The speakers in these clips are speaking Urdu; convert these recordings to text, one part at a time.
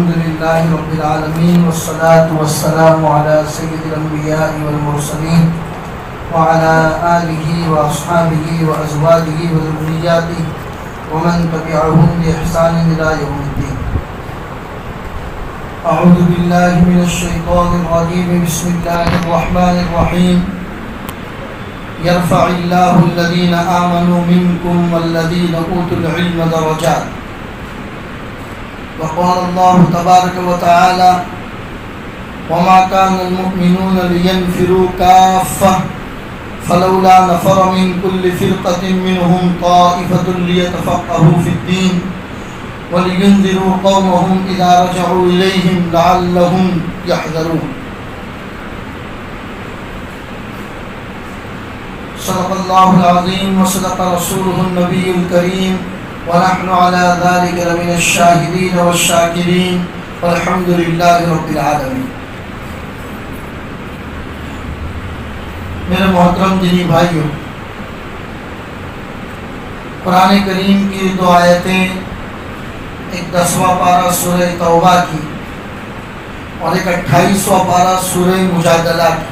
الحمد لله رب العالمين والصلاة والسلام على سيد الأنبياء والمرسلين وعلى آله وأصحابه وأزواجه وذرياته ومن تبعهم بإحسان إلى يوم الدين. أعوذ بالله من الشيطان الرجيم. بسم الله الرحمن الرحيم. يرفع الله الذين آمنوا منكم والذين أوتوا العلم درجات. وقال الله تبارك وتعالى: وما كان المؤمنون لينفروا كافة فلولا نفر من كل فرقة منهم طائفة ليتفقهوا في الدين ولينذروا قومهم إذا رجعوا إليهم لعلهم يحذرون. صدق الله العظيم وصدق رسوله النبي الكريم ونحن على ذلك لمن الشاهدين والشاكرين والحمد لله رب العالمين. میرے محترم دینی بھائیوں، قرآن کریم کی دو آیتیں، ایک 10واں پارہ سورہ توبہ کی اور ایک 28واں پارہ سورہ مجادلہ کی،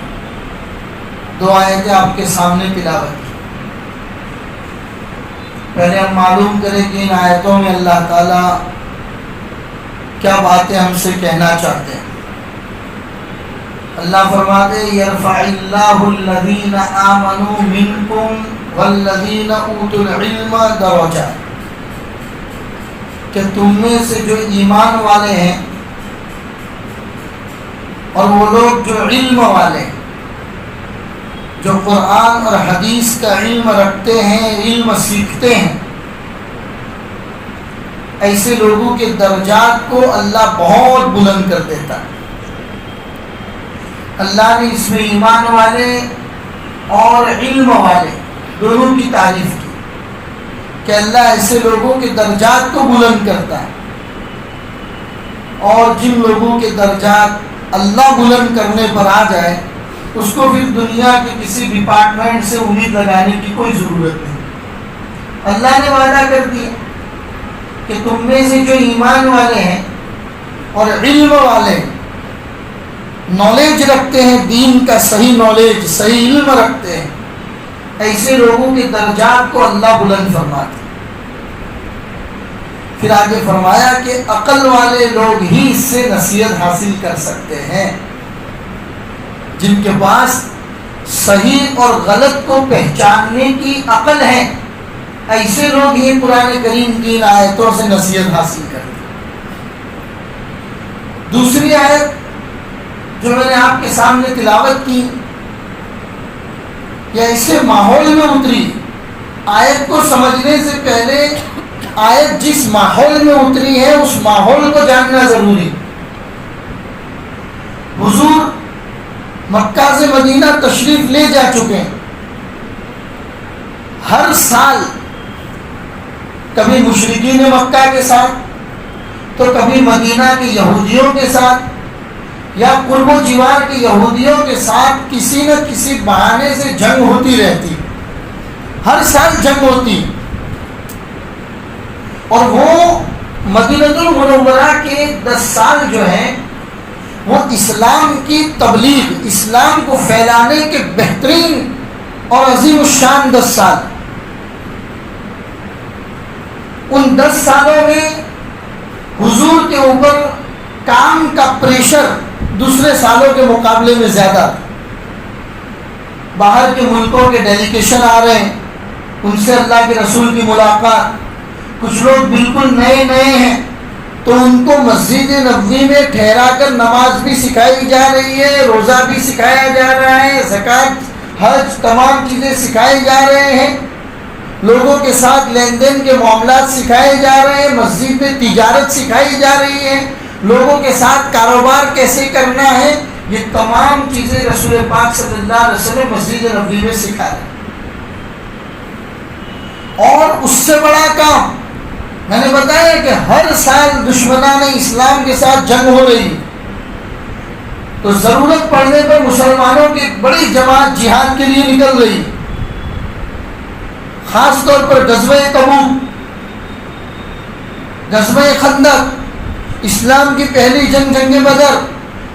دو آیتیں آپ کے سامنے تلاوت کی. پہلے ہم معلوم کریں کہ ان آیتوں میں اللہ تعالیٰ کیا باتیں ہم سے کہنا چاہتے ہیں. اللہ فرماتے: یرفع اللہ الذین آمنوا منکم والذین اوتوا العلم درجات، کہ تم میں سے جو ایمان والے ہیں اور وہ لوگ جو علم والے ہیں، جو قرآن اور حدیث کا علم رکھتے ہیں، علم سیکھتے ہیں، ایسے لوگوں کے درجات کو اللہ بہت بلند کر دیتا ہے. اللہ نے اس میں ایمان والے اور علم والے دونوں کی تعریف کی کہ اللہ ایسے لوگوں کے درجات کو بلند کرتا ہے، اور جن لوگوں کے درجات اللہ بلند کرنے پر آ جائے اس کو پھر دنیا کے کسی ڈپارٹمنٹ سے امید لگانے کی کوئی ضرورت نہیں. اللہ نے وعدہ کر دیا کہ تم میں سے جو ایمان والے ہیں اور علم والے ہیں، نالج رکھتے ہیں، دین کا صحیح نالج، صحیح علم رکھتے ہیں، ایسے لوگوں کے درجات کو اللہ بلند فرماتے ہیں. پھر آگے فرمایا کہ عقل والے لوگ ہی اس سے نصیحت حاصل کر سکتے ہیں. جن کے پاس صحیح اور غلط کو پہچاننے کی عقل ہے، ایسے لوگ یہ قرآن کریم کی ان آیتوں سے نصیحت حاصل کرتے ہیں. دوسری آیت جو میں نے آپ کے سامنے تلاوت کی، یہ ایسے ماحول میں اتری. آیت کو سمجھنے سے پہلے آیت جس ماحول میں اتری ہے اس ماحول کو جاننا ضروری. حضور مکہ سے مدینہ تشریف لے جا چکے ہیں. ہر سال کبھی مشرکین مکہ کے ساتھ تو کبھی مدینہ کے یہودیوں کے ساتھ یا قرب و جوار کے یہودیوں کے ساتھ کسی نہ کسی بہانے سے جنگ ہوتی رہتی. ہر سال جنگ ہوتی، اور وہ مدینہ المنورہ کے 10 سال جو ہیں وہ اسلام کی تبلیغ، اسلام کو پھیلانے کے بہترین اور عظیم الشان 10 سال. ان 10 سالوں میں حضور کے اوپر کام کا پریشر دوسرے سالوں کے مقابلے میں زیادہ. باہر کے ملکوں کے ڈیلیگیشن آ رہے ہیں، ان سے اللہ کے رسول کی ملاقات. کچھ لوگ بالکل نئے ہیں تو ان کو مسجد نبوی میں ٹھہرا کر نماز بھی سکھائی جا رہی ہے، روزہ بھی سکھایا جا رہا ہے، زکوٰۃ، حج، تمام چیزیں سکھائی جا رہے ہیں. لوگوں کے ساتھ لین دین کے معاملات سکھائے جا رہے ہیں، مسجد میں تجارت سکھائی جا رہی ہے، لوگوں کے ساتھ کاروبار کیسے کرنا ہے، یہ تمام چیزیں رسول پاک صلی اللہ علیہ وسلم مسجد نبوی میں سکھا رہے ہیں. اور اس سے بڑا کام میں نے بتایا کہ ہر سال دشمنان اسلام کے ساتھ جنگ ہو رہی، تو ضرورت پڑنے پر مسلمانوں کی ایک بڑی جماعت جہاد کے لیے نکل رہی. خاص طور پر غزوہ تبوک، غزوہ خندق، اسلام کی پہلی جنگ بدر،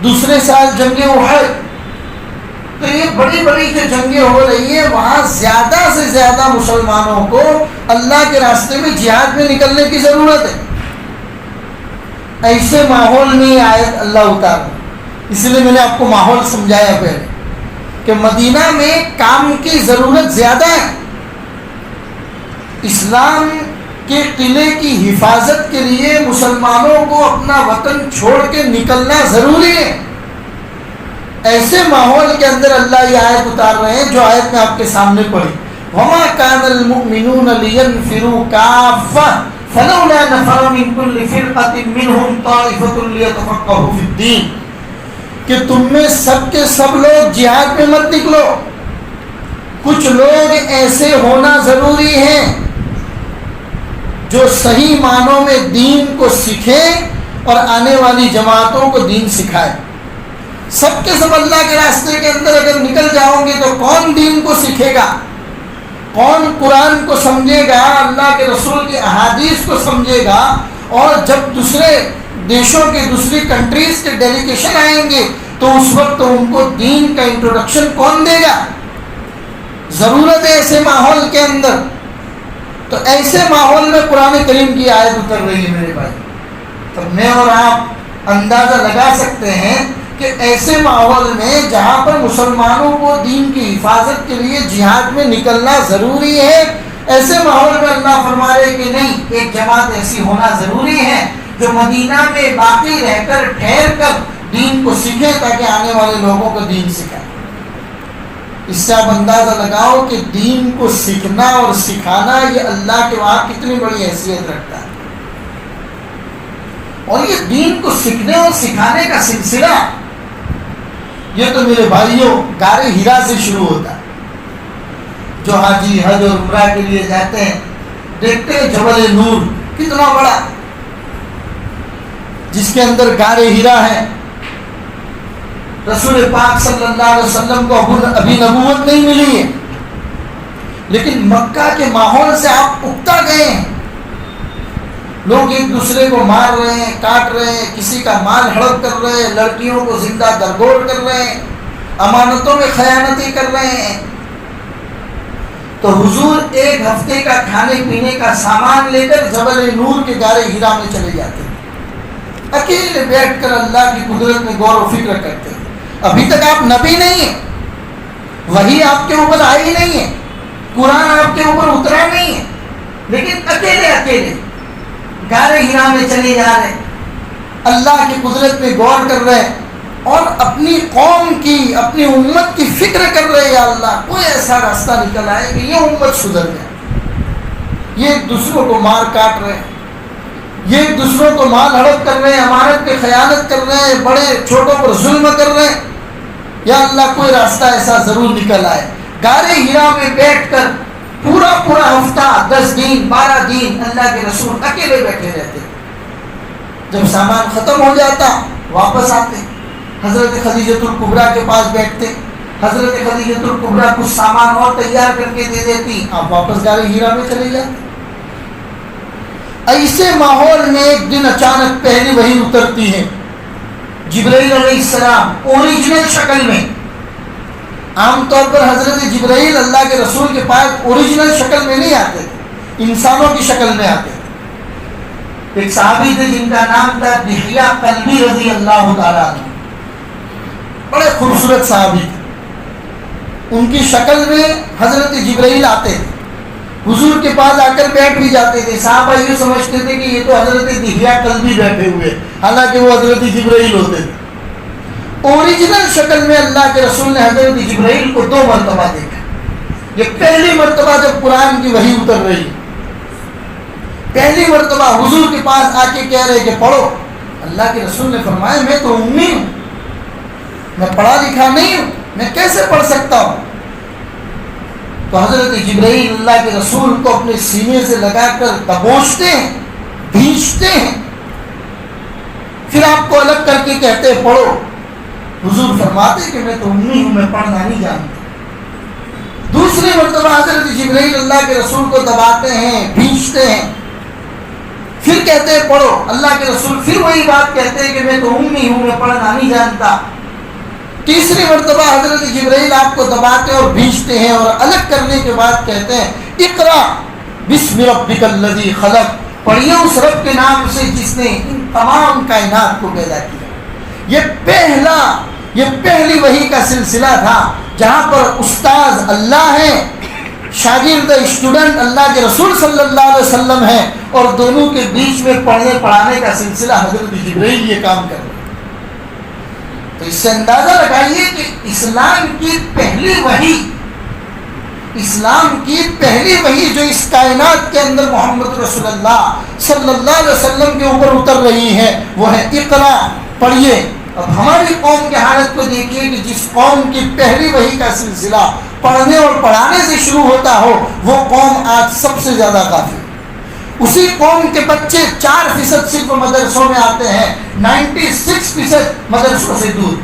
دوسرے سال جنگ احد، تو یہ بڑی بڑی جو جنگیں ہو رہی ہیں وہاں زیادہ سے زیادہ مسلمانوں کو اللہ کے راستے میں جہاد میں نکلنے کی ضرورت ہے۔ ایسے ماحول میں یہ آیت اللہ اتارا، اس لیے میں نے آپ کو ماحول سمجھایا پہلے کہ مدینہ میں کام کی ضرورت زیادہ ہے۔ اسلام کے قلعے کی حفاظت کے لیے مسلمانوں کو اپنا وطن چھوڑ کے نکلنا ضروری ہے۔ ایسے ماحول کے اندر اللہ یہ آیت اتار رہے ہیں جو آیت میں آپ کے سامنے پڑھی، وَمَا كَانَ الْمُؤْمِنُونَ لِيَنْفِرُوا كَافَّةً فَلَوْلَا نَفَرَ مِنْ كُلِّ فِرْقَةٍ مِّنْهُمْ طَائِفَةٌ لِيَتَفَقَّهُوا فِي الدِّينِ کہ تم میں سب کے سب لوگ جہاد میں مت نکلو، کچھ لوگ ایسے ہونا ضروری ہیں جو صحیح معنوں میں دین کو سیکھیں اور آنے والی جماعتوں کو دین سکھائے۔ سب کے سب اللہ کے راستے کے اندر اگر نکل جاؤ گے تو کون دین کو سیکھے گا، کون قرآن کو سمجھے گا، اللہ کے رسول کی احادیث کو سمجھے گا؟ اور جب دوسرے دیشوں کے دوسری کنٹریز کے ڈیلیگیشن آئیں گے تو اس وقت ان کو دین کا انٹروڈکشن کون دے گا؟ ضرورت ہے ایسے ماحول کے اندر۔ تو ایسے ماحول میں قرآن کریم کی آیت اتر رہی ہے میرے بھائی، تو میں اور آپ اندازہ لگا سکتے ہیں کہ ایسے ماحول میں جہاں پر مسلمانوں کو دین کی حفاظت کے لیے جہاد میں نکلنا ضروری ہے، ایسے ماحول میں اللہ فرما رہے کہ نہیں، ایک جماعت ایسی ہونا ضروری ہے جو مدینہ میں باقی رہ کر ٹھہر کر دین کو سیکھے تاکہ آنے والے لوگوں کو دین سکھائے۔ اس سے آپ اندازہ لگاؤ کہ دین کو سیکھنا اور سکھانا یہ اللہ کے وہاں کتنی بڑی حیثیت رکھتا ہے۔ اور یہ دین کو سیکھنے اور سکھانے کا سلسلہ یہ تو میرے بھائیوں غار ہرا سے شروع ہوتا ہے۔ جو حاجی حج اور عمرہ کے لیے جاتے ہیں دیکھتے ہیں جبل نور کتنا بڑا، جس کے اندر غار ہرا ہے۔ رسول پاک صلی اللہ علیہ وسلم کو ابھی نبوت نہیں ملی ہے، لیکن مکہ کے ماحول سے آپ اکتا گئے ہیں۔ لوگ ایک دوسرے کو مار رہے ہیں، کاٹ رہے ہیں، کسی کا مال ہڑپ کر رہے ہیں، لڑکیوں کو زندہ درگور کر رہے ہیں، امانتوں میں خیانتی کر رہے ہیں۔ تو حضور ایک ہفتے کا کھانے پینے کا سامان لے کر جبل نور کے غار ہرا میں چلے جاتے ہیں، اکیلے بیٹھ کر اللہ کی قدرت میں غور و فکر کرتے ہیں۔ ابھی تک آپ نبی نہیں ہیں، وحی آپ کے اوپر آئی نہیں ہے، قرآن آپ کے اوپر اترا نہیں ہے، لیکن اکیلے غار ہرا میں چلے جا رہے ہیں، اللہ کی قدرت میں غور کر رہے ہیں اور اپنی قوم کی، اپنی امت کی فکر کر رہے ہیں۔ یا اللہ کوئی ایسا راستہ نکل آئے کہ یہ امت سدھر جائے۔ یہ ایک دوسروں کو مار کاٹ رہے ہیں، یہ ایک دوسروں کو مال ہڑپ کر رہے ہیں، امانت پہ خیانت کر رہے ہیں، بڑے چھوٹوں پر ظلم کر رہے ہیں۔ یا اللہ کوئی راستہ ایسا ضرور نکل آئے۔ غار ہرا میں بیٹھ کر پورا ہفتہ 10 دن 12 دن اللہ کے رسول اکیلے بیٹھے رہتے۔ جب سامان ختم ہو جاتا واپس آتے، حضرت خدیجۃ الکبریٰ کے پاس بیٹھتے، حضرت خدیجۃ الکبریٰ کچھ سامان اور تیار کر کے دے دیتی، آپ واپس غار ہرا میں چلے جاتے۔ ایسے ماحول میں ایک دن اچانک پہلی وحی اترتی ہے، جبرائیل علیہ السلام اوریجنل شکل میں۔ عام طور پر حضرت جبرائیل اللہ کے رسول کے پاس اوریجنل شکل میں نہیں آتے تھے، انسانوں کی شکل میں آتے تھے۔ ایک صحابی تھے جن کا نام تھا دحیہ قلبی رضی اللہ تعالیٰ عنہ، بڑے خوبصورت صحابی تھے۔ ان کی شکل میں حضرت جبرائیل آتے تھے، حضور کے پاس آ کر بیٹھ بھی جاتے تھے۔ صحابہ یہ سمجھتے تھے کہ یہ تو حضرت دحیہ قلبی بیٹھے ہوئے، حالانکہ وہ حضرت جبرائیل ہوتے تھے۔ اوریجنل شکل میں اللہ کے رسول نے حضرت جبرائیل کو 2 مرتبہ دیکھا۔ یہ پہلی مرتبہ جب قرآن کی وحی اتر رہی، پہلی مرتبہ حضور کے پاس آ کے کہہ رہے کہ پڑھو۔ اللہ کے رسول نے فرمایا میں تو امی ہوں، میں پڑھا لکھا نہیں ہوں، میں کیسے پڑھ سکتا ہوں؟ تو حضرت جبرائیل اللہ کے رسول کو اپنے سینے سے لگا کر دبوچتے ہیں، بھینچتے ہیں، پھر آپ کو الگ کر کے کہتے پڑھو۔ حضور فرماتے کہ میں تو امی ہوں، میں پڑھنا نہیں جانتا۔ دوسری مرتبہ حضرت جبرائیل اللہ کے رسول کو دباتے ہیں، بھینچتے ہیں، پھر کہتے ہیں پڑھو. اللہ کے رسول پھر وہی بات کہتے ہیں کہ میں تو امی ہوں، میں پڑھنا نہیں جانتا. تیسری مرتبہ حضرت جبرائیل آپ کو دباتے اور بھیجتے ہیں اور الگ کرنے کے بعد کہتے ہیں اقرا بسم ربک الذی خلق، پڑھیے اس رب کے نام سے جس نے ان تمام کائنات کو پیدا کیا. یہ پہلی وحی کا سلسلہ تھا جہاں پر استاذ اللہ ہے، شاگرد اسٹوڈنٹ اللہ کے رسول صلی اللہ علیہ وسلم ہے، اور دونوں کے بیچ میں پڑھنے پڑھانے کا سلسلہ حضرت جبرائیل یہ کام کر رہے. تو اس سے اندازہ لگائیے کہ اسلام کی پہلی وحی جو اس کائنات کے اندر محمد رسول اللہ صلی اللہ علیہ وسلم کے اوپر اتر رہی ہے وہ ہے اقرا، پڑھیے. اب ہماری قوم کی حالت کو دیکھیے کہ جس قوم کی پہلی وحی کا سلسلہ پڑھنے اور پڑھانے سے شروع ہوتا ہو وہ قوم آج سب سے زیادہ غافل. اسی قوم کے بچے 4% صرف مدرسوں میں آتے ہیں، 96% مدرسوں سے دور.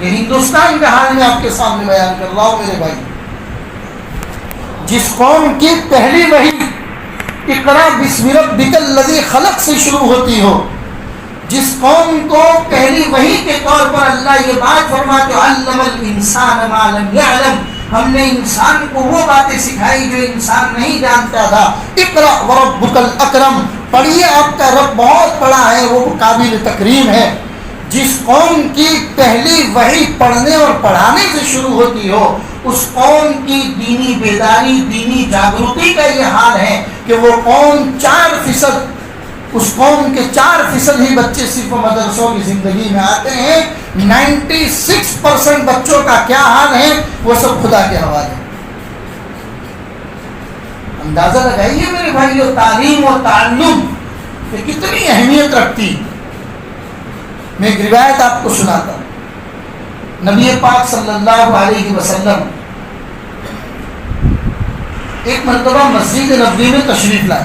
یہ ہندوستان کا حال میں آپ کے سامنے بیان کر رہا ہوں میرے بھائی. جس قوم کی پہلی وحی اقرا بسم ربک الذی خلق سے شروع ہوتی ہو، جس قوم کو پہلی وحی کے طور پر اللہ یہ بات فرماتے علم الانسان ما لم یعلم، ہم نے انسان کو وہ باتیں سکھائی جو انسان نہیں جانتا تھا. اقرا وربک الاکرم، پڑھیے آپ کا رب بہت بڑا ہے، وہ قابل تکریم ہے. جس قوم کی پہلی وحی پڑھنے اور پڑھانے سے شروع ہوتی ہو اس قوم کی دینی بیداری، دینی جاگروتی کا یہ حال ہے کہ وہ قوم 4%، اس قوم کے 4% ہی بچے صرف مدرسوں کی زندگی میں آتے ہیں. 96% بچوں کا کیا حال ہے وہ سب خدا کے حوالے. اندازہ لگائیے میرے بھائیو تعلیم اور تعلم کہ کتنی اہمیت رکھتی. میں ایک روایت آپ کو سناتا ہوں. نبی پاک صلی اللہ علیہ وسلم ایک مرتبہ مسجد نبوی میں تشریف لائے.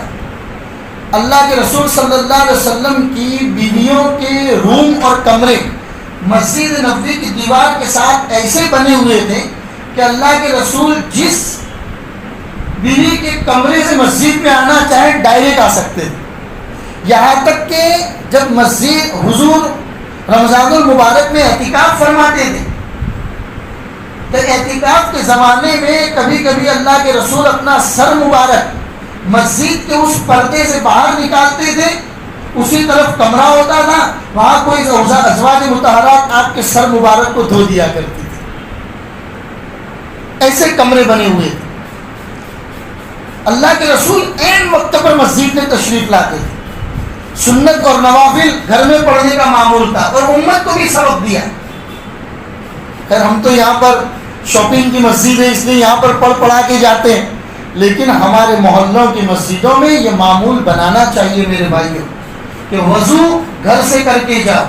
اللہ کے رسول صلی اللہ علیہ وسلم کی بیویوں کے روم اور کمرے مسجد نبوی کی دیوار کے ساتھ ایسے بنے ہوئے تھے کہ اللہ کے رسول جس بیوی کے کمرے سے مسجد میں آنا چاہے ڈائریکٹ آ سکتے تھے. یہاں تک کہ جب مسجد حضور رمضان المبارک میں اعتکاف فرماتے تھے تو اعتکاف کے زمانے میں کبھی کبھی اللہ کے رسول اپنا سر مبارک مسجد کے اس پردے سے باہر نکالتے تھے. اسی طرف کمرہ ہوتا تھا، وہاں کوئی ازواج مطہرات آپ کے سر مبارک کو دھو دیا کرتی تھی. ایسے کمرے بنے ہوئے تھے. اللہ کے رسول عین وقت پر مسجد میں تشریف لاتے تھے. سنت اور نوافل گھر میں پڑھنے کا معمول تھا اور امت کو بھی سبق دیا. خیر ہم تو یہاں پر شاپنگ کی مسجد ہے اس لیے یہاں پر پڑھا کے جاتے ہیں، لیکن ہمارے محلوں کی مسجدوں میں یہ معمول بنانا چاہیے میرے بھائیوں کہ وضو گھر سے کر کے جاؤ،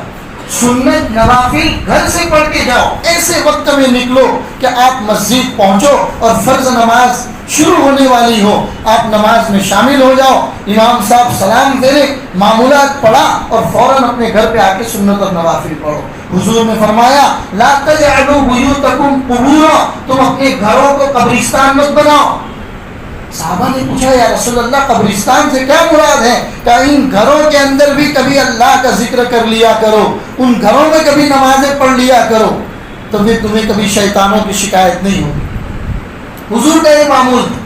سنت نوافل گھر سے پڑھ کے جاؤ. ایسے وقت میں نکلو کہ آپ مسجد پہنچو اور فرض نماز شروع ہونے والی ہو، آپ نماز میں شامل ہو جاؤ. امام صاحب سلام دے، معمولات پڑھا اور فوراً اپنے گھر پہ آ کے سنت اور نوافل پڑھو. حضور نے فرمایا لا تجعلوا بیوتکم قبورا، تم اپنے گھروں کو قبرستان مت بناؤ. صحابہ نے پوچھا یا رسول اللہ قبرستان سے کیا مراد ہے؟ کہ ان گھروں کے اندر بھی کبھی اللہ کا ذکر کر لیا کرو، ان گھروں میں کبھی نمازیں پڑھ لیا کرو تو پھر تمہیں کبھی شیطانوں کی شکایت نہیں ہوگی. حضور کا یہ معمول تھا.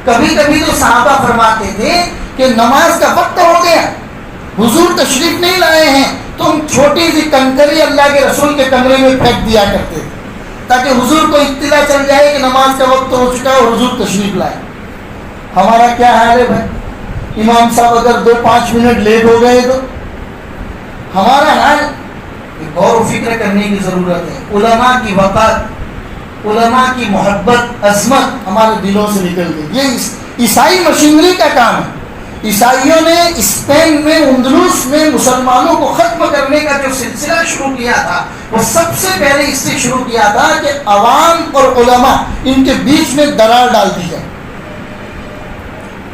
کبھی کبھی تو صحابہ فرماتے تھے کہ نماز کا وقت ہو گیا، حضور تشریف نہیں لائے ہیں، تو ہم چھوٹی سی کنکری اللہ کے رسول کے کمرے میں پھینک دیا کرتے تھے تاکہ حضور کو اطلاع چل جائے کہ نماز کا وقت ہو چکا ہے اور حضور تشریف لائے. ہمارا کیا حال ہے بھائی؟ امام صاحب اگر 2-5 منٹ لیٹ ہو گئے تو ہمارا حال. غور و فکر کرنے کی ضرورت ہے. علماء کی وقت، علماء کی محبت، عظمت ہمارے دلوں سے نکل گئی. یہ عیسائی مشینری کا کام ہے. عیسائیوں نے اسپین میں اندلس میں مسلمانوں کو ختم کرنے کا جو سلسلہ شروع کیا تھا وہ سب سے پہلے اس سے شروع کیا تھا کہ عوام اور علماء ان کے بیچ میں درار ڈال دی جائے.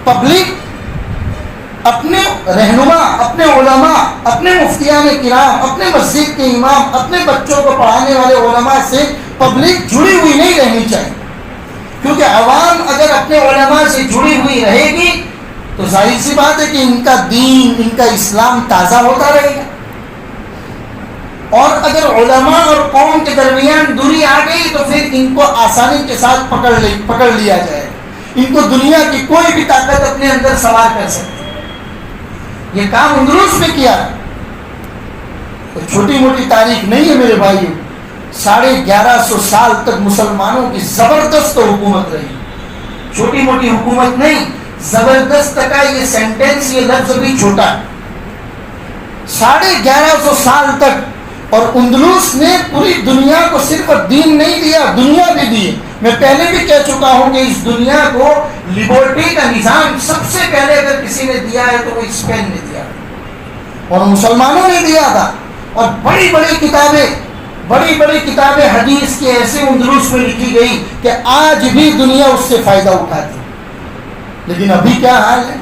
پبلک اپنے رہنما، اپنے علماء، اپنے مفتیان کرام، اپنے مسجد کے امام، اپنے بچوں کو پڑھانے والے علماء سے پبلک جڑی ہوئی نہیں رہنی چاہیے. کیونکہ عوام اگر اپنے علماء سے جڑی ہوئی رہے گی تو ظاہر سی بات ہے کہ ان کا دین، ان کا اسلام تازہ ہوتا رہے گا. اور اگر علماء اور قوم کے درمیان دوری آ گئی تو پھر ان کو آسانی کے ساتھ پکڑ لیا جائے. ان کو دنیا کی کوئی بھی طاقت اپنے اندر سوار کر سکتی. یہ کام اندلس میں کیا تو چھوٹی موٹی تاریخ نہیں ہے میرے بھائیوں. 1150 سال تک مسلمانوں کی زبردست حکومت رہی. چھوٹی موٹی حکومت نہیں، زبردست کا یہ سینٹینس، یہ لفظ بھی چھوٹا ہے. 1150 سال تک. اور اندلس نے پوری دنیا کو صرف دین نہیں دیا، دنیا بھی دی. میں پہلے بھی کہہ چکا ہوں کہ اس دنیا کو لبرٹی کا نظام سب سے پہلے اگر کسی نے دیا ہے تو وہ اسپین نے دیا اور مسلمانوں نے دیا تھا. اور بڑی بڑی کتابیں حدیث کی ایسے اندلس میں لکھی گئی کہ آج بھی دنیا اس سے فائدہ اٹھاتی. لیکن ابھی کیا حال ہے؟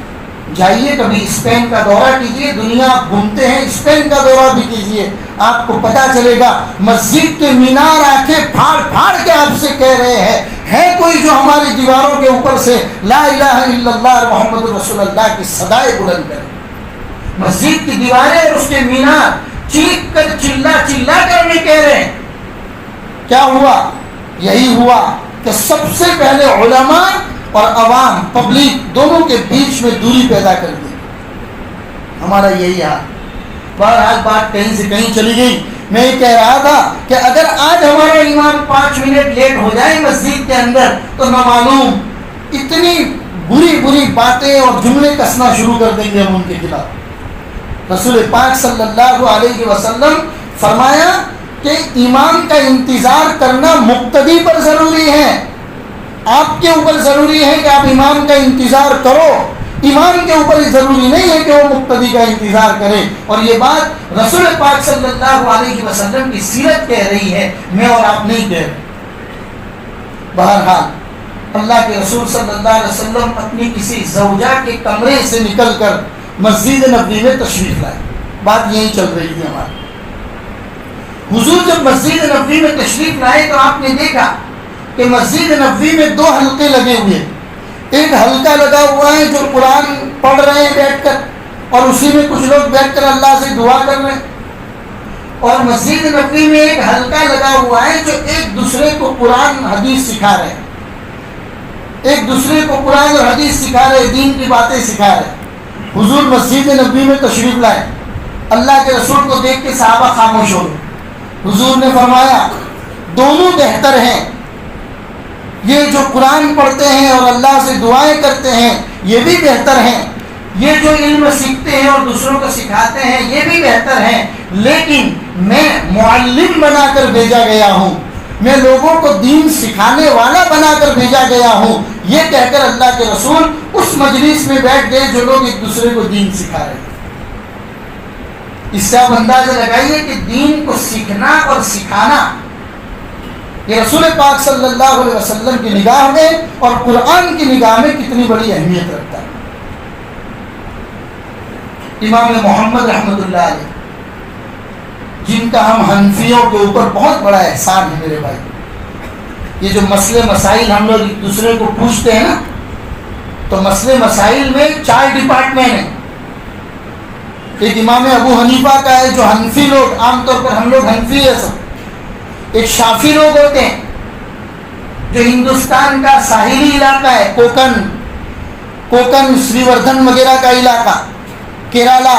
جائیے کبھی اسپین کا دورہ کیجیے. دنیا آپ گھومتے ہیں، اسپین کا دورہ بھی کیجیے، آپ کو پتا چلے گا مسجد کے مینار آنکھیں پھاڑ کے آپ سے کہہ رہے ہیں ہے کوئی جو ہماری دیواروں کے اوپر سے لا الہ الا اللہ محمد رسول اللہ کی صدائے بلند کرے. مسجد کی دیواریں اور اس کے مینار چیخ کر چلا کر نہیں کہہ رہے ہیں. کیا ہوا؟ یہی ہوا کہ سب سے پہلے علماء اور عوام، پبلک دونوں کے بیچ میں دوری پیدا کر دی. ہمارا یہی حال. بہرحال بات کہیں سے کہیں چلی گئی. میں یہ کہہ رہا تھا کہ اگر آج ہمارا امام 5 منٹ لیٹ ہو جائے مسجد کے اندر تو نہ معلوم اتنی بری باتیں اور جملے کسنا شروع کر دیں گے ہم ان کے خلاف. رسول پاک صلی اللہ علیہ وسلم فرمایا کہ امام کا انتظار کرنا مقتدی پر ضروری ہے. آپ کے اوپر ضروری ہے کہ آپ امام کا انتظار کرو. امام کے اوپر ضروری نہیں ہے کہ وہ مقتدی کا انتظار کرے. اور یہ بات رسول پاک صلی اللہ علیہ وسلم کی سیرت کہہ رہی ہے، میں اور آپ نہیں کہہ رہے. بہرحال اللہ کے رسول صلی اللہ علیہ وسلم اپنی کسی زوجہ کے کمرے سے نکل کر مسجد نبوی میں تشریف لائے. بات یہی چل رہی تھی ہماری. حضور جب مسجد نبوی میں تشریف لائے تو آپ نے دیکھا کہ مسجد نبوی میں 2 حلقے لگے ہوئے. ایک حلقہ لگا ہوا ہے جو قرآن پڑھ رہے ہیں بیٹھ کر، اور اسی میں کچھ لوگ بیٹھ کر اللہ سے دعا کر رہے ہیں. اور مسجد نبوی میں ایک حلقہ لگا ہوا ہے جو ایک دوسرے کو قرآن حدیث سکھا رہے ہیں. ایک دوسرے کو قرآن اور حدیث سکھا رہے، دین کی باتیں سکھا رہے. حضور مسجد نبوی میں تشریف لائے. اللہ کے رسول کو دیکھ کے صحابہ خاموش ہو گئے. حضور نے فرمایا دونوں بہتر ہیں. یہ جو قرآن پڑھتے ہیں اور اللہ سے دعائیں کرتے ہیں یہ بھی بہتر ہیں. یہ جو علم سیکھتے ہیں اور دوسروں کو سکھاتے ہیں یہ بھی بہتر ہیں. لیکن میں معلم بنا کر بھیجا گیا ہوں، میں لوگوں کو دین سکھانے والا بنا کر بھیجا گیا ہوں. یہ کہہ کر اللہ کے رسول اس مجلس میں بیٹھ گئے جو لوگ ایک دوسرے کو دین سکھا رہے ہیں. اس سے آپ اندازہ لگائیے کہ دین کو سیکھنا اور سکھانا یہ رسول پاک صلی اللہ علیہ وسلم کی نگاہ میں اور قرآن کی نگاہ میں کتنی بڑی اہمیت رکھتا ہے. امام محمد رحمۃ اللہ علیہ، جن کا ہم حنفیوں کے اوپر بہت بڑا احسان ہے میرے بھائی. یہ جو مسئلے مسائل ہم لوگ ایک دوسرے کو پوچھتے ہیں نا، تو مسئلے مسائل میں 4 ڈپارٹمنٹ ہیں. ایک امام ابو حنیفہ کا ہے جو حنفی لوگ، عام طور پر ہم لوگ حنفی ہے سب. ایک شافی لوگ ہوتے ہیں جو ہندوستان کا ساحلی علاقہ ہے، کوکن سری وردھن وغیرہ کا علاقہ، کیرالا،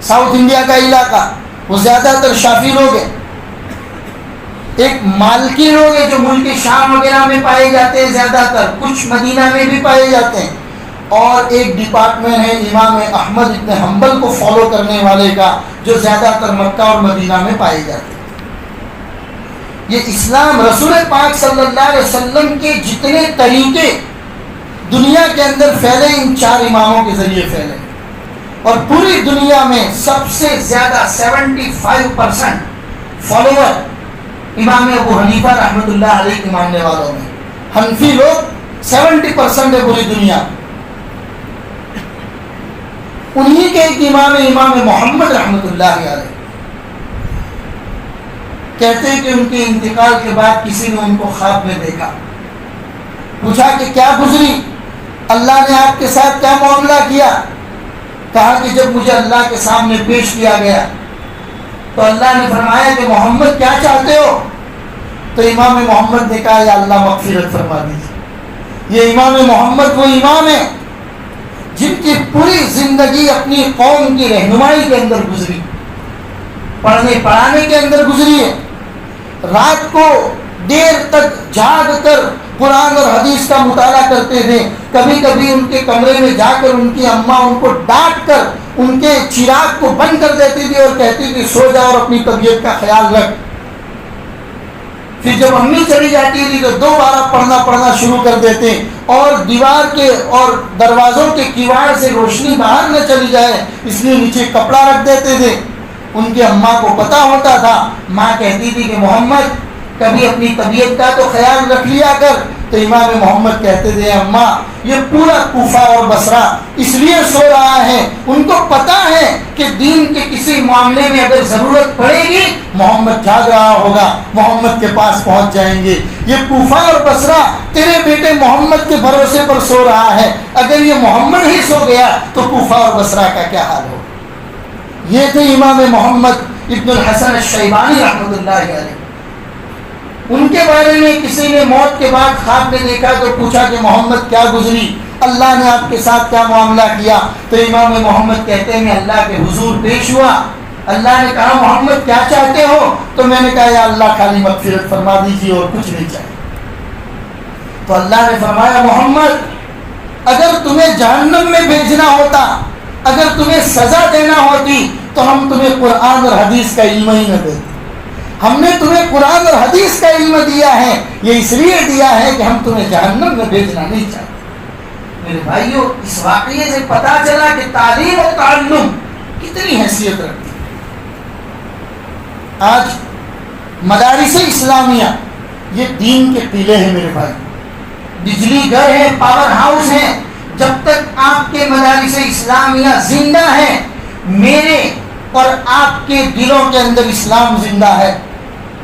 ساؤتھ انڈیا کا علاقہ، وہ زیادہ تر شافی لوگ ہیں. ایک مالکی لوگ ہیں جو ملک شام وغیرہ میں پائے جاتے ہیں، زیادہ تر کچھ مدینہ میں بھی پائے جاتے ہیں. اور ایک ڈپارٹمنٹ ہے امام احمد ابن حنبل کو فالو کرنے والے کا، جو زیادہ تر مکہ اور مدینہ میں پائے جاتے ہیں. یہ اسلام رسول پاک صلی اللہ علیہ وسلم کے جتنے طریقے دنیا کے اندر پھیلے ان 4 اماموں کے ذریعے پھیلے. اور پوری دنیا میں سب سے زیادہ 75% فالوور امام ابو حنیفہ رحمۃ اللہ علیہ کے ماننے والوں میں. حنفی لوگ 70% ہے پوری دنیا. انہی کے ایک امام محمد رحمۃ اللہ علیہ کہتے ہیں کہ ان کے انتقال کے بعد کسی نے ان کو خواب میں دیکھا. پوچھا کہ کیا گزری؟ اللہ نے آپ کے ساتھ کیا معاملہ کیا؟ کہا کہ جب مجھے اللہ کے سامنے پیش کیا گیا تو اللہ نے فرمایا کہ محمد کیا چاہتے ہو؟ تو امام محمد نے کہا یا اللہ مغفرت فرما دیجیے۔ یہ امام محمد وہ امام ہے جن کی پوری زندگی اپنی قوم کی رہنمائی کے اندر گزری، پڑھنے پڑھانے کے اندر گزری ہے۔ رات کو دیر تک جاگ کر قرآن اور حدیث کا مطالعہ کرتے تھے۔ کبھی کبھی ان کے کمرے میں جا کر ان کی اماں ان کو ڈانٹ کر ان کے چراغ کو بند کر دیتی تھی اور کہتی تھی سو جا اور اپنی طبیعت کا خیال رکھ۔ پھر جب امی چلی جاتی تھی تو دوبارہ پڑھنا شروع کر دیتے اور دیوار کے اور دروازوں کے کیواڑ سے روشنی باہر نہ چلی جائے اس لیے نیچے کپڑا رکھ دیتے تھے۔ ان کے اماں کو پتا ہوتا تھا، ماں کہتی تھی کہ محمد کبھی اپنی طبیعت کا تو خیال رکھ لیا کر، تو امام محمد کہتے تھے اماں یہ پورا کوفہ اور بصرہ اس لیے سو رہا ہے، ان کو پتا ہے کہ دین کے کسی معاملے میں اگر ضرورت پڑے گی محمد جاگ رہا ہوگا، محمد کے پاس پہنچ جائیں گے۔ یہ کوفہ اور بصرہ تیرے بیٹے محمد کے بھروسے پر سو رہا ہے، اگر یہ محمد ہی سو گیا تو کوفہ اور بصرہ کا کیا حال ہوگا؟ یہ تھے امام محمد ابن الحسن الشیبانی رحمۃ اللہ علیہ۔ ان کے بارے میں کسی نے موت کے بعد خواب میں دیکھا تو پوچھا کہ محمد کیا گزری، اللہ نے آپ کے ساتھ کیا معاملہ کیا؟ تو امام محمد کہتے ہیں میں اللہ کے حضور پیش ہوا، اللہ نے کہا محمد کیا چاہتے ہو؟ تو میں نے کہا یا اللہ خالی مغفرت فرما دیجیے اور کچھ نہیں چاہیے۔ تو اللہ نے فرمایا محمد اگر تمہیں جہنم میں بھیجنا ہوتا، اگر تمہیں سزا دینا ہوتی تو ہم تمہیں قرآن اور حدیث کا علم ہی نہ دیتے۔ ہم نے تمہیں قرآن اور حدیث کا علم دیا ہے، یہ اس لیے دیا ہے کہ ہم تمہیں جہنم میں بھیجنا نہیں چاہتے۔ میرے بھائیو اس واقعے سے پتا چلا کہ تعلیم اور تعلم کتنی حیثیت رکھتی ہے۔ آج مدارس اسلامیہ یہ دین کے قلعے ہیں میرے بھائی، بجلی گھر ہیں، پاور ہاؤس ہیں۔ جب تک آپ کے مدارس اسلامیہ زندہ ہیں میرے اور آپ کے دلوں کے اندر اسلام زندہ ہے۔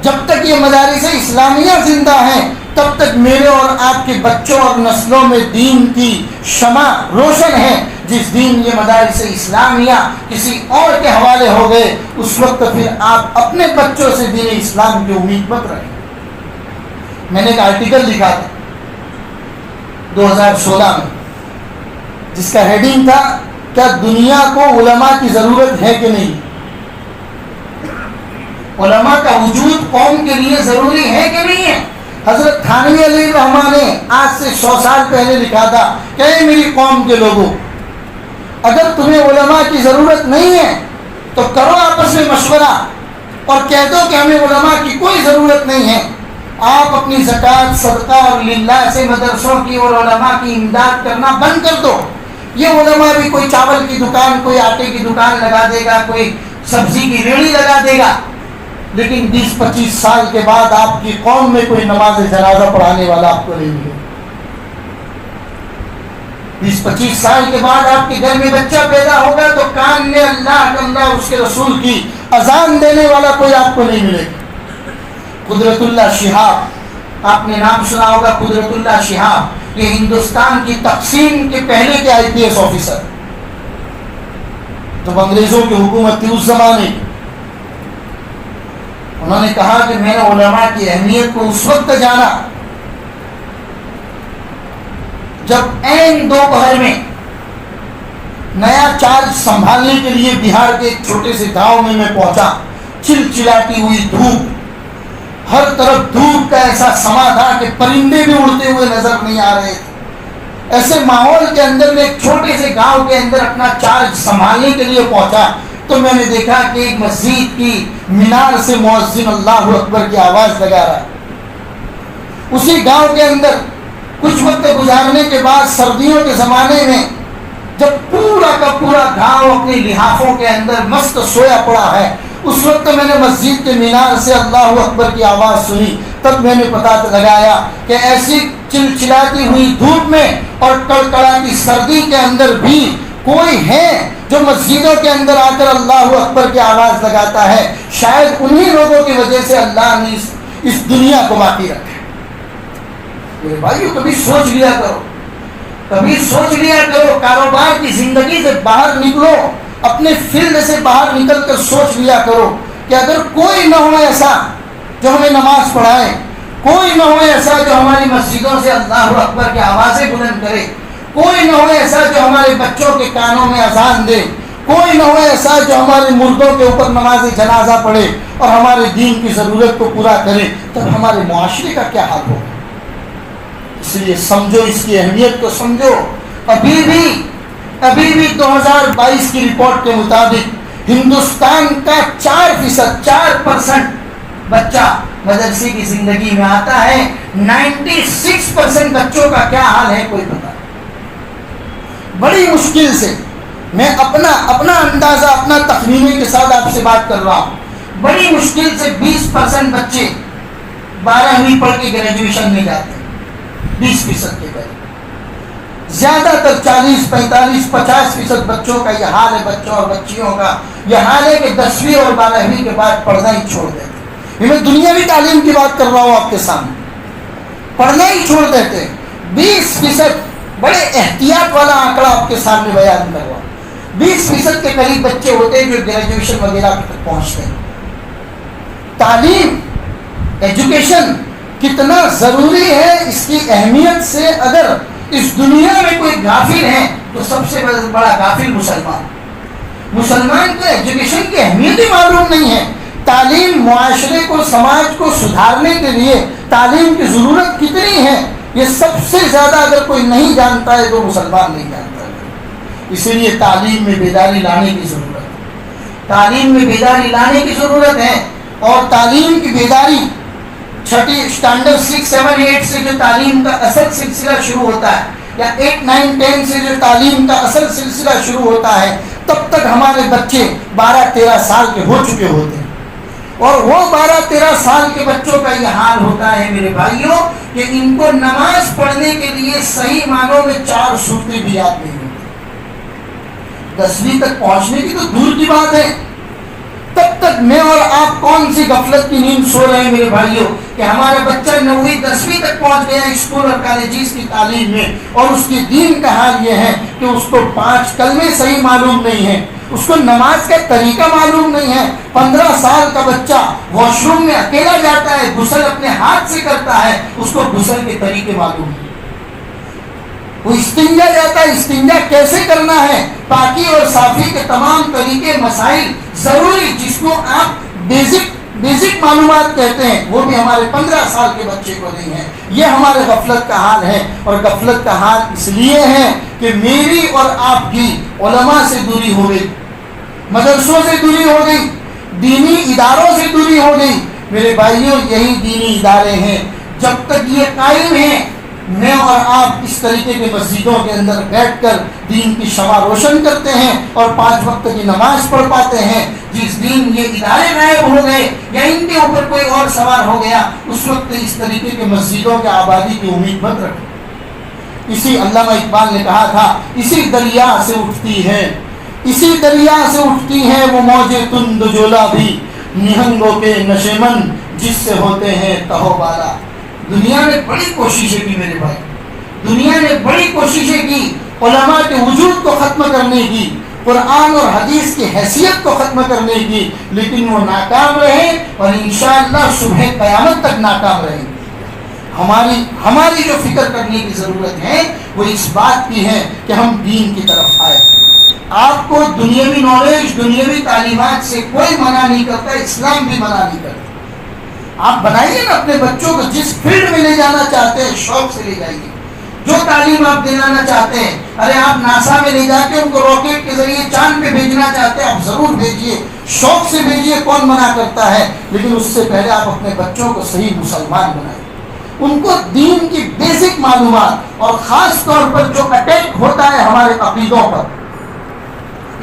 جب تک یہ مدارس اسلامیہ زندہ ہیں تب تک میرے اور آپ کے بچوں اور نسلوں میں دین کی شمع روشن ہے۔ جس دن یہ مدارس اسلامیہ کسی اور کے حوالے ہو گئے اس وقت پھر آپ اپنے بچوں سے دین اسلام کی امید مت رکھیں۔ میں نے ایک آرٹیکل لکھا تھا 2016 میں جس کا ہیڈنگ تھا کیا دنیا کو علماء کی ضرورت ہے کہ نہیں؟ علماء کا وجود قوم کے لیے ضروری ہے کہ نہیں ہے؟ حضرت تھانوی علیہ الرحمٰن نے آج سے 100 سال پہلے لکھا تھا کہ اے میری قوم کے لوگوں، اگر تمہیں علماء کی ضرورت نہیں ہے تو کرو آپس میں مشورہ اور کہہ دو کہ ہمیں علماء کی کوئی ضرورت نہیں ہے۔ آپ اپنی زکوٰۃ صدقہ اور للہ سے مدرسوں کی اور علماء کی امداد کرنا بند کر دو۔ یہ علماء بھی کوئی چاول کی دکان، کوئی آٹے کی دکان لگا دے گا، کوئی سبزی کی ریڑھی لگا دے گا، لیکن 20-25 سال کے بعد آپ کی قوم میں کوئی نماز جنازہ پڑھانے والا آپ کو نہیں ملے۔ 20-25 سال کے بعد آپ کے گھر میں بچہ پیدا ہوگا تو کان میں اللہ اس کے رسول کی اذان دینے والا کوئی آپ کو نہیں ملے۔ قدرت اللہ شہاب، آپ نے نام سنا ہوگا قدرت اللہ شہاب، یہ ہندوستان کی تقسیم کے پہلے کے IPS آفیسر، جب انگریزوں کی حکومت تھی اس زمانے، انہوں نے کہا کہ میں نے علماء کی اہمیت کو اس وقت جانا جب عین دوپہر میں نیا چارج سنبھالنے کے لیے بہار کے ایک چھوٹے سے گاؤں میں پہنچا۔ چلچلاتی ہوئی دھوپ، ہر طرف دھوپ کا ایسا سما تھا کہ پرندے بھی اڑتے ہوئے نظر نہیں آ رہے تھے۔ ایسے ماحول کے اندر میں ایک چھوٹے سے گاؤں کے اندر اپنا چارج سنبھالنے کے لیے پہنچا تو میں نے دیکھا کہ ایک مسجد کی مینار سے مؤذن اللہ اکبر کی آواز لگا رہا ہے۔ اسی گاؤں کے اندر کچھ وقت گزارنے کے بعد سردیوں کے زمانے میں جب پورا کا پورا گاؤں اپنی لحافوں کے اندر مست سویا پڑا ہے، اس وقت میں نے مسجد کے مینار سے اللہ اکبر کی آواز سنی، تب میں نے پتہ لگایا کہ ایسی چلچلاتی ہوئی دھوپ میں اور کڑکڑاتی سردی کے اندر بھی کوئی ہے جو مسجدوں کے اندر آ کر اللہ اکبر کی آواز لگاتا ہے۔ شاید انہی لوگوں کی وجہ سے اللہ نے اس دنیا کو باقی رکھا۔ میرے بھائیو کبھی سوچ لیا کرو کبھی سوچ لیا کرو، کاروبار کی زندگی سے باہر نکلو، اپنے فیلڈ سے باہر نکل کر سوچ لیا کرو کہ اگر کوئی نہ ہو ایسا جو ہمیں نماز پڑھائے، کوئی نہ ہو ایسا جو ہماری مسجدوں سے اللہ اکبر کی آوازیں بلند کرے، کوئی نہ ہو ایسا جو ہمارے بچوں کے کانوں میں اذان دے، کوئی نہ ہو ایسا جو ہمارے مردوں کے اوپر نماز جنازہ پڑھے اور ہمارے دین کی ضرورت کو پورا کرے، تب ہمارے معاشرے کا کیا حال ہوگا؟ اس لیے سمجھو، اس کی اہمیت کو سمجھو۔ ابھی بھی 2022 کی رپورٹ کے مطابق ہندوستان کا 4% بچہ مدرسے کی زندگی میں آتا ہے۔ 96% بچوں کا کیا حال ہے کوئی پتہ نہیں۔ بڑی مشکل سے میں اپنا اندازہ، اپنا تخمینے کے ساتھ آپ سے بات کر رہا ہوں، بڑی مشکل سے 20% بچے 12ویں پڑھ کے گریجویشن میں جاتے ہیں، 20% کے قریب۔ زیادہ تر 40، 45، 50% بچوں کا یہ حال ہے، بچوں اور بچیوں کا یہ حال ہے کہ 10ویں اور 12ویں کے بعد پڑھنا ہی چھوڑ دیتے ہیں۔ میں دنیاوی تعلیم کی بات کر رہا ہوں آپ کے سامنے، پڑھنا ہی چھوڑ دیتے ہیں۔ 20% بڑے احتیاط والا آنکڑا آپ کے سامنے بیان کر رہا ہوں، 20% کے قریب بچے ہوتے ہیں جو گریجویشن وغیرہ تک پہنچتے ہیں۔ تعلیم، ایجوکیشن کتنا ضروری ہے، اس کی اہمیت سے اگر اس دنیا میں کوئی غافل ہے تو سب سے بڑا غافل مسلمان کو ایجوکیشن کی اہمیت ہی معلوم نہیں ہے۔ تعلیم معاشرے کو، سماج کو سدھارنے کے لیے تعلیم کی ضرورت کتنی ہے، یہ سب سے زیادہ اگر کوئی نہیں جانتا ہے تو مسلمان نہیں جانتا ہے۔ اسی لیے تعلیم میں بیداری لانے کی ضرورت ہے، تعلیم میں بیداری لانے کی ضرورت ہے۔ اور تعلیم کی بیداری چھٹی اسٹینڈرڈ 6، 7، 8 سے جو تعلیم کا اصل سلسلہ شروع ہوتا ہے، یا 8، 9، 10 سے جو تعلیم کا اصل سلسلہ شروع ہوتا ہے، تب تک ہمارے بچے 12-13 سال کے ہو چکے ہوتے ہیں۔ اور وہ 12-13 سال کے بچوں کا یہ حال ہوتا ہے میرے بھائیوں کہ ان کو نماز پڑھنے کے لیے صحیح معنوں میں 4 سورتیں بھی یاد نہیں ہوتی۔ 10ویں تک پہنچنے کی تو دور کی بات ہے، تب تک میں اور آپ کون سی غفلت کی نیند سو رہے ہیں میرے بھائیوں کہ ہمارا بچہ 9ویں 10ویں تک پہنچ گیا اسکول اور کالجز کی تعلیم میں، اور اس کے دین کا حال یہ ہے کہ اس کو 5 کلمے صحیح معلوم نہیں ہے، اس کو نماز کا طریقہ معلوم نہیں ہے۔ 15 سال کا بچہ واش روم میں اکیلا جاتا ہے، غسل اپنے ہاتھ سے کرتا ہے، اس کو غسل کے طریقے معلوم نہیں۔ وہ استنجا جاتا ہے، استنجا کیسے کرنا ہے، پاکی اور صافی کے تمام طریقے، مسائل ضروری جس کو آپ بیسک معلومات کہتے ہیں، وہ بھی ہمارے 15 سال کے بچے کو نہیں ہے۔ یہ ہمارے غفلت کا حال ہے، اور غفلت کا حال اس لیے ہے کہ میری اور آپ کی علماء سے دوری ہو گئی، مدرسوں سے دوری ہو گئی، دینی اداروں سے دوری ہو گئی۔ میرے بھائیوں، یہی دینی ادارے ہیں، جب تک یہ قائم ہیں، میں اور آپ اس طریقے کے مسجدوں کے اندر بیٹھ کر دین کی شمع روشن کرتے ہیں اور 5 وقت کی نماز پڑھ پاتے ہیں۔ جس دن یہ ادارے غائب ہو گئے یا ان کے اوپر کوئی اور سوار ہو گیا، اس وقت اس طریقے کے مسجدوں کے آبادی کی امید مت رکھیں۔ اسی علامہ اقبال نے کہا تھا، اسی دریا سے اٹھتی ہے وہ موجیں تند جولا بھی، نہنگوں کے نشیمن جس سے ہوتے ہیں تہو بالا۔ دنیا نے بڑی کوششیں کی میرے بھائی، دنیا نے بڑی کوششیں کی علماء کے وجود کو ختم کرنے کی، قرآن اور حدیث کی حیثیت کو ختم کرنے کی، لیکن وہ ناکام رہے اور انشاءاللہ صبح قیامت تک ناکام رہیں گے۔ ہماری جو فکر کرنے کی ضرورت ہے وہ اس بات کی ہے کہ ہم دین کی طرف آئے۔ آپ کو دنیاوی نالج، دنیاوی تعلیمات سے کوئی منع نہیں کرتا، اسلام بھی منع نہیں کرتا۔ آپ بنائیے نا اپنے بچوں کو، جس فیلڈ میں لے جانا چاہتے ہیں شوق سے لے جائیے، جو تعلیم آپ دلانا چاہتے ہیں، ارے آپ ناسا میں لے جا کے ان کو راکٹ کے ذریعے چاند پہ بھیجنا چاہتے ہیں، آپ ضرور بھیجیے، شوق سے بھیجیے، کون منع کرتا ہے، لیکن اس سے پہلے آپ اپنے بچوں کو صحیح مسلمان بنائیے، ان کو دین کی بیسک معلومات، اور خاص طور پر جو اٹیک ہوتا ہے ہمارے عقیدوں پر،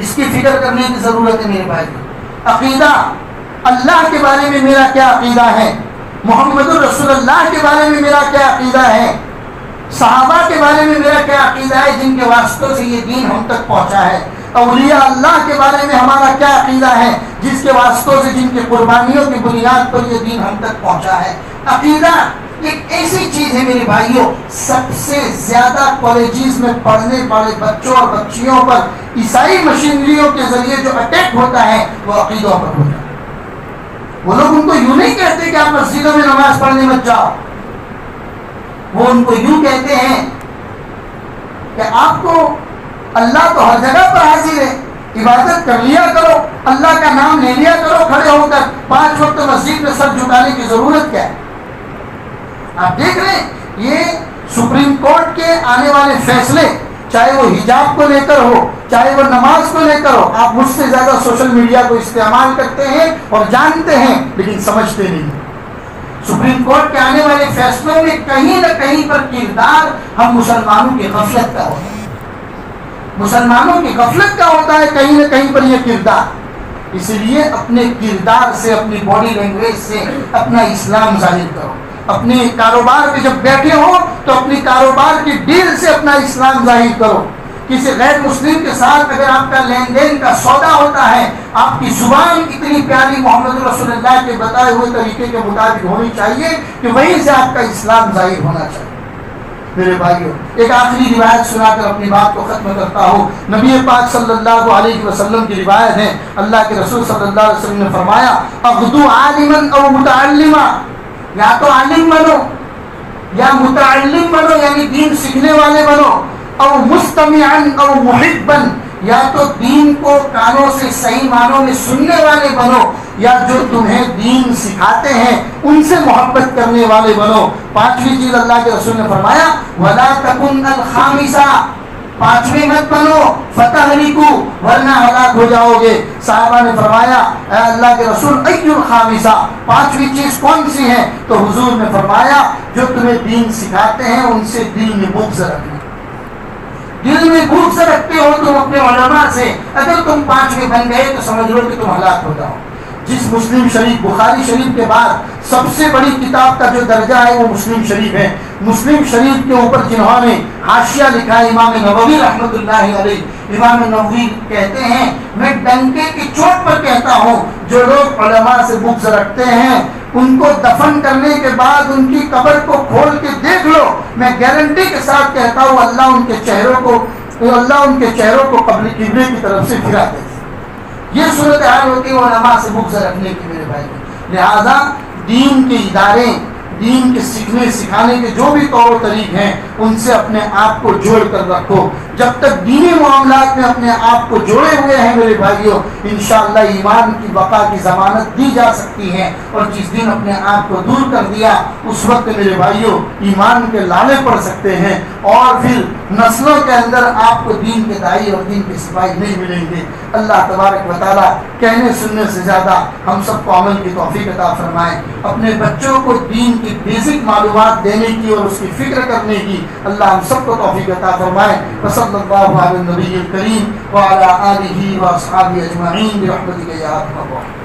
اس کی فکر کرنے کی ضرورت ہے میرے بھائی۔ عقیدہ، اللہ کے بارے میں میرا کیا عقیدہ ہے، محمد رسول اللہ کے بارے میں میرا کیا عقیدہ ہے، صحابہ کے بارے میں میرا کیا عقیدہ ہے جن کے واسطوں سے یہ دین ہم تک پہنچا ہے، اولیاء اللہ کے بارے میں ہمارا کیا عقیدہ ہے جس کے واسطوں سے، جن کے قربانیوں کی بنیاد پر یہ دین ہم تک پہنچا ہے۔ عقیدہ ایک ایسی چیز ہے میرے بھائیوں، سب سے زیادہ کالجز میں پڑھنے والے بچوں اور بچیوں پر عیسائی مشینریوں کے ذریعے جو اٹیک ہوتا ہے وہ عقیدوں پر ہوتا ہے۔ وہ لوگ ان کو یوں نہیں کہتے کہ آپ مسجدوں میں نماز پڑھنے مت جاؤ، وہ ان کو یوں کہتے ہیں کہ آپ کو اللہ تو ہر جگہ پر حاضر ہے، عبادت کر لیا کرو، اللہ کا نام لے لیا کرو کھڑے ہو کر، 5 وقت مسجد میں سر جھکانے کی ضرورت کیا ہے؟ آپ دیکھ رہے ہیں یہ سپریم کورٹ کے آنے والے فیصلے، چاہے وہ حجاب کو لے کر ہو، چاہے وہ نماز کو لے کر ہو، آپ مجھ سے زیادہ سوشل میڈیا کو استعمال کرتے ہیں اور جانتے ہیں لیکن سمجھتے نہیں۔ سپریم کورٹ کے آنے والے فیصلوں میں کہیں نہ کہیں پر کردار ہم مسلمانوں کی غفلت کا ہوتا ہے، مسلمانوں کی غفلت کا ہوتا ہے کہیں نہ کہیں پر یہ کردار۔ اسی لیے اپنے کردار سے، اپنی باڈی لینگویج سے اپنا اسلام ظاہر کرو۔ اپنے کاروبار میں جب بیٹھے ہو تو اپنی کاروبار کی ڈیل سے اپنا اسلام ظاہر کرو۔ کسی غیر مسلم کے ساتھ اگر آپ کا لین دین کا سودا ہوتا ہے، آپ کی زبان اتنی پیاری محمد رسول اللہ کے بتائے ہوئے طریقے کے مطابق ہونی چاہیے کہ وہیں سے آپ کا اسلام ظاہر ہونا چاہیے۔ میرے بھائیوں، ایک آخری روایت سنا کر اپنی بات کو ختم کرتا ہوں۔ نبی پاک صلی اللہ علیہ وسلم کی روایت ہے، اللہ کے رسول صلی اللہ علیہ وسلم نے فرمایا اغدو عالما او متعلما، یا تو عالم بنو یا متعلم بنو یعنی دین سیکھنے والے بنو، او مستمعا او محبا، یا تو دین کو کانوں سے صحیح معنوں میں سننے والے بنو، یا جو تمہیں دین سکھاتے ہیں ان سے محبت کرنے والے بنو۔ 5ویں چیز اللہ کے رسول نے فرمایا ولا تکن الخامسہ، 5ویں مت بنو فتہلکو ورنہ ہلاک ہو جاؤ گے۔ صحابہ نے فرمایا اے اللہ کے رسول ای الخامسہ، 5ویں چیز کون سی ہے؟ تو حضور نے فرمایا جو تمہیں دین سکھاتے ہیں ان سے دل میں بغض رکھنا۔ دل میں بغض رکھتے ہو تم اپنے علماء سے، اگر تم 5ویں بن گئے تو سمجھ لو کہ تم ہلاک ہو جاؤ۔ جس مسلم شریف، بخاری شریف کے بعد سب سے بڑی کتاب کا جو درجہ ہے وہ مسلم شریف ہے۔ مسلم شریف کے اوپر جنہوں نے حاشیہ لکھا ہے امام نووی رحمۃ اللہ علیہ، امام نووی کہتے ہیں میں ڈنکے کی چوٹ پر کہتا ہوں جو لوگ علماء سے بغض رکھتے ہیں ان کو دفن کرنے کے بعد ان کی قبر کو کھول کے دیکھ لو، میں گارنٹی کے ساتھ کہتا ہوں اللہ ان کے چہروں کو قبر قبلے کی طرف سے پھرا دے۔ یہ صورتحال ہوتی ہے علماء سے بغض رکھنے کی میرے بھائی۔ لہذا دین کے ادارے، دین کے سیکھنے سکھانے کے جو بھی طور و طریق ہیں ان سے اپنے آپ کو جوڑ کر رکھو۔ جب تک دینی معاملات میں اپنے آپ کو جوڑے ہوئے ہیں میرے بھائیوں، انشاءاللہ ایمان کی بقا کی ضمانت دی جا سکتی ہے، اور جس دن اپنے آپ کو دور کر دیا اس وقت میرے بھائیوں ایمان کے لالے پڑ سکتے ہیں، اور پھر نسلوں کے اندر آپ کو دین کے دائی اور دین کے سپاہی نہیں ملیں گے۔ اللہ تبارک و تعالیٰ کہنے سننے سے زیادہ ہم سب کو عمل کی توفیق عطا فرمائے۔ اپنے بچوں کو دین کی بیسک معلومات دینے کی اور اس کی فکر کرنے کی اللہ ہم سب کو توفیق عطا فرمائے۔ صلی اللہ علیہ النبی الکریم وعلی آلہ واصحابہ اجمعین برحمتک یا ارحم الراحمین۔